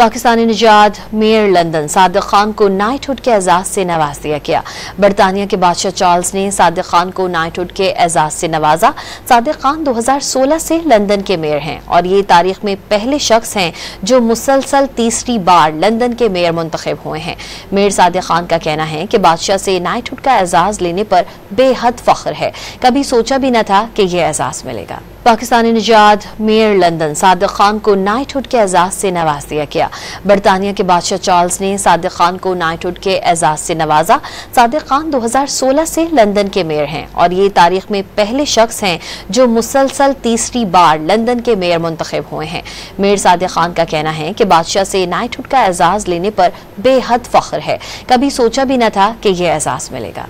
Pakistani निजाद mayor London Sadiq Khan को knighthood के एजाज से नवाज दिया गया। बरतानिया के बादशाह चार्ल्स ने सादिक खान को नाइटहुड के एजाज से नवाजा। सादिक खान 2016 से लंदन के मेयर हैं और ये तारीख में पहले शख्स हैं जो मुसलसल तीसरी बार लंदन के मेयर मुंतखब हुए हैं। मेयर सादिक खान का कहना है कि बादशाह से नाइटहुड का एजाज लेने पर बेहद फख्र है, कभी सोचा भी न था कि यह एजाज मिलेगा। पाकिस्तानी निजाद मेयर लंदन सादिक खान को नाइटहुड के एजाज से नवाज दिया गया। बरतानिया के बादशाह चार्ल्स ने सादिक खान को नाइटहुड के एजाज से नवाजा। सादिक खान 2016 से लंदन के मेयर हैं और ये तारीख में पहले शख्स हैं जो मुसलसल तीसरी बार लंदन के मेयर मुंतखब हुए हैं। मेयर सादिक खान का कहना है कि बादशाह से नाइटहुड का एजाज लेने पर बेहद फख्र है, कभी सोचा भी न था कि यह एजाज मिलेगा।